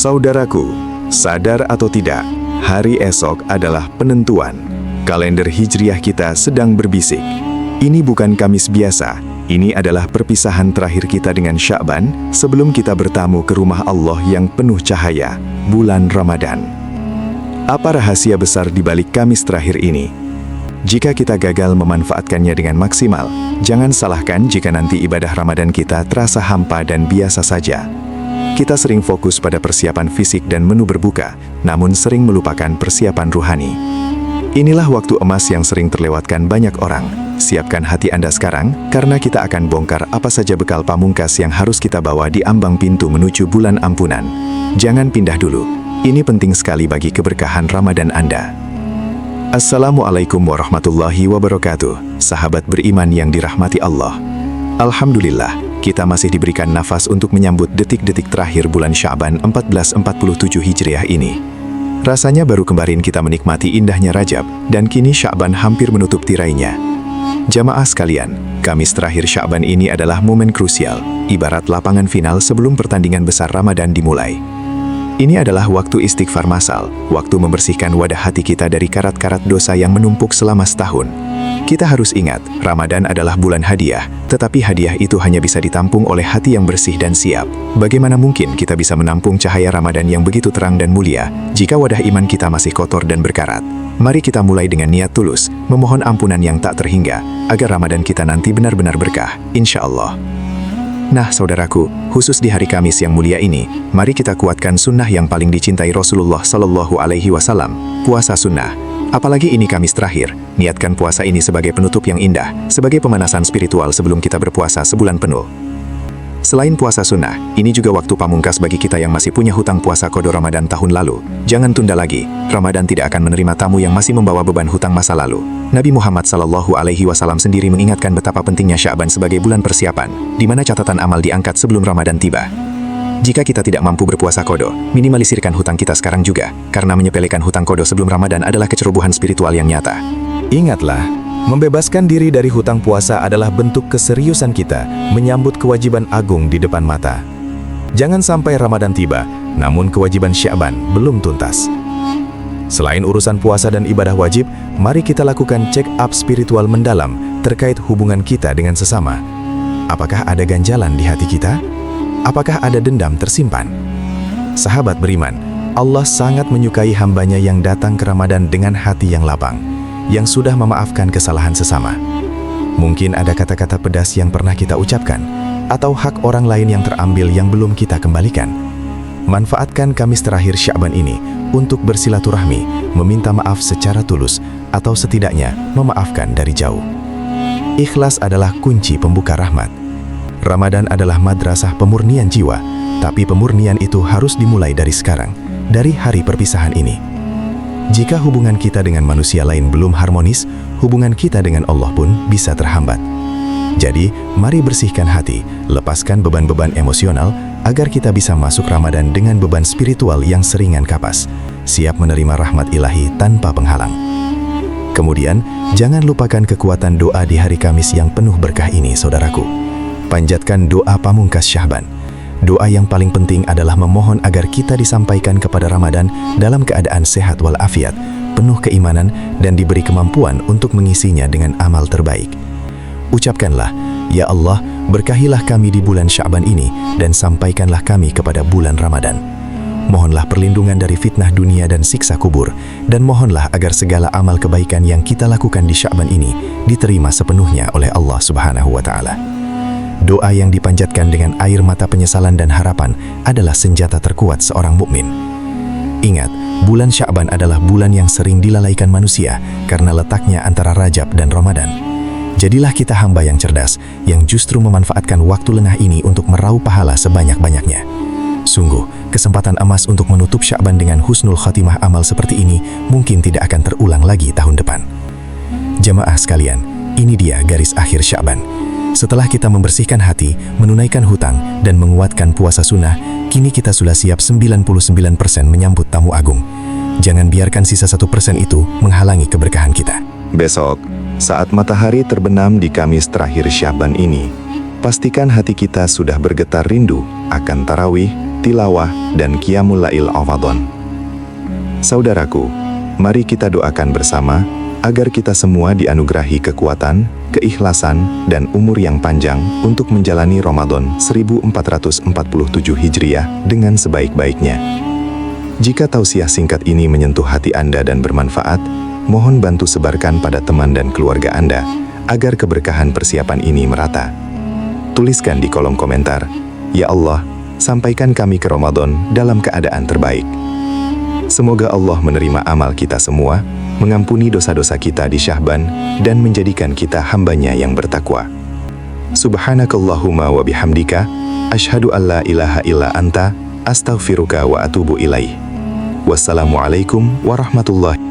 Saudaraku, sadar atau tidak, hari esok adalah penentuan. Kalender Hijriah kita sedang berbisik. Ini bukan Kamis biasa, ini adalah perpisahan terakhir kita dengan Sya'ban sebelum kita bertamu ke rumah Allah yang penuh cahaya, bulan Ramadan. Apa rahasia besar di balik Kamis terakhir ini? Jika kita gagal memanfaatkannya dengan maksimal, jangan salahkan jika nanti ibadah Ramadan kita terasa hampa dan biasa saja. Kita sering fokus pada persiapan fisik dan menu berbuka, namun sering melupakan persiapan ruhani. Inilah waktu emas yang sering terlewatkan banyak orang. Siapkan hati Anda sekarang, karena kita akan bongkar apa saja bekal pamungkas yang harus kita bawa di ambang pintu menuju bulan ampunan. Jangan pindah dulu, ini penting sekali bagi keberkahan Ramadan Anda. Assalamualaikum warahmatullahi wabarakatuh, sahabat beriman yang dirahmati Allah. Alhamdulillah, kita masih diberikan nafas untuk menyambut detik-detik terakhir bulan Sya'ban 1447 Hijriah ini. Rasanya baru kemarin kita menikmati indahnya Rajab, dan kini Sya'ban hampir menutup tirainya. Jamaah sekalian, Kamis terakhir Sya'ban ini adalah momen krusial, ibarat lapangan final sebelum pertandingan besar Ramadan dimulai. Ini adalah waktu istighfar massal, waktu membersihkan wadah hati kita dari karat-karat dosa yang menumpuk selama setahun. Kita harus ingat, Ramadan adalah bulan hadiah, tetapi hadiah itu hanya bisa ditampung oleh hati yang bersih dan siap. Bagaimana mungkin kita bisa menampung cahaya Ramadan yang begitu terang dan mulia, jika wadah iman kita masih kotor dan berkarat? Mari kita mulai dengan niat tulus, memohon ampunan yang tak terhingga, agar Ramadan kita nanti benar-benar berkah, insya Allah. Nah, saudaraku, khusus di hari Kamis yang mulia ini, mari kita kuatkan sunnah yang paling dicintai Rasulullah Shallallahu Alaihi Wasallam, puasa sunnah. Apalagi ini Kamis terakhir, niatkan puasa ini sebagai penutup yang indah, sebagai pemanasan spiritual sebelum kita berpuasa sebulan penuh. Selain puasa sunnah, ini juga waktu pamungkas bagi kita yang masih punya hutang puasa qada Ramadan tahun lalu. Jangan tunda lagi, Ramadan tidak akan menerima tamu yang masih membawa beban hutang masa lalu. Nabi Muhammad Shallallahu Alaihi Wasallam sendiri mengingatkan betapa pentingnya Sya'ban sebagai bulan persiapan, di mana catatan amal diangkat sebelum Ramadan tiba. Jika kita tidak mampu berpuasa qada, minimalisirkan hutang kita sekarang juga, karena menyepelekan hutang qada sebelum Ramadan adalah kecerobohan spiritual yang nyata. Ingatlah, membebaskan diri dari hutang puasa adalah bentuk keseriusan kita menyambut kewajiban agung di depan mata. Jangan sampai Ramadan tiba, namun kewajiban Sya'ban belum tuntas. Selain urusan puasa dan ibadah wajib, mari kita lakukan check up spiritual mendalam terkait hubungan kita dengan sesama. Apakah ada ganjalan di hati kita? Apakah ada dendam tersimpan? Sahabat beriman, Allah sangat menyukai hambanya yang datang ke Ramadan dengan hati yang lapang, yang sudah memaafkan kesalahan sesama. Mungkin ada kata-kata pedas yang pernah kita ucapkan, atau hak orang lain yang terambil yang belum kita kembalikan. Manfaatkan Kamis terakhir Sya'ban ini untuk bersilaturahmi, meminta maaf secara tulus, atau setidaknya memaafkan dari jauh. Ikhlas adalah kunci pembuka rahmat. Ramadan adalah madrasah pemurnian jiwa, tapi pemurnian itu harus dimulai dari sekarang, dari hari perpisahan ini. Jika hubungan kita dengan manusia lain belum harmonis, hubungan kita dengan Allah pun bisa terhambat. Jadi, mari bersihkan hati, lepaskan beban-beban emosional, agar kita bisa masuk Ramadan dengan beban spiritual yang seringan kapas, siap menerima rahmat ilahi tanpa penghalang. Kemudian, jangan lupakan kekuatan doa di hari Kamis yang penuh berkah ini, saudaraku. Panjatkan doa pamungkas Sya'ban. Doa yang paling penting adalah memohon agar kita disampaikan kepada Ramadan dalam keadaan sehat walafiat, penuh keimanan, dan diberi kemampuan untuk mengisinya dengan amal terbaik. Ucapkanlah, Ya Allah, berkahilah kami di bulan Sya'ban ini, dan sampaikanlah kami kepada bulan Ramadan. Mohonlah perlindungan dari fitnah dunia dan siksa kubur, dan mohonlah agar segala amal kebaikan yang kita lakukan di Sya'ban ini diterima sepenuhnya oleh Allah Subhanahu wa Ta'ala. Doa yang dipanjatkan dengan air mata penyesalan dan harapan adalah senjata terkuat seorang mukmin. Ingat, bulan Sya'ban adalah bulan yang sering dilalaikan manusia karena letaknya antara Rajab dan Ramadan. Jadilah kita hamba yang cerdas, yang justru memanfaatkan waktu lengah ini untuk meraup pahala sebanyak-banyaknya. Sungguh, kesempatan emas untuk menutup Sya'ban dengan husnul khatimah amal seperti ini mungkin tidak akan terulang lagi tahun depan. Jamaah sekalian, ini dia garis akhir Sya'ban. Setelah kita membersihkan hati, menunaikan hutang, dan menguatkan puasa sunnah, kini kita sudah siap 99% menyambut tamu agung. Jangan biarkan sisa 1% itu menghalangi keberkahan kita. Besok, saat matahari terbenam di Kamis terakhir Sya'ban ini, pastikan hati kita sudah bergetar rindu akan tarawih, tilawah, dan qiyamul lail Ramadan. Saudaraku, mari kita doakan bersama agar kita semua dianugerahi kekuatan, keikhlasan, dan umur yang panjang untuk menjalani Ramadan 1447 Hijriah dengan sebaik-baiknya. Jika tausiah singkat ini menyentuh hati Anda dan bermanfaat, mohon bantu sebarkan pada teman dan keluarga Anda agar keberkahan persiapan ini merata. Tuliskan di kolom komentar, "Ya Allah, sampaikan kami ke Ramadan dalam keadaan terbaik." Semoga Allah menerima amal kita semua, mengampuni dosa-dosa kita di Sya'ban, dan menjadikan kita hambanya yang bertakwa. Subhanakallahumma wa bihamdika, asyhadu an la ilaha illa anta, astaghfiruka wa atubu ilaih. Wassalamualaikum warahmatullahi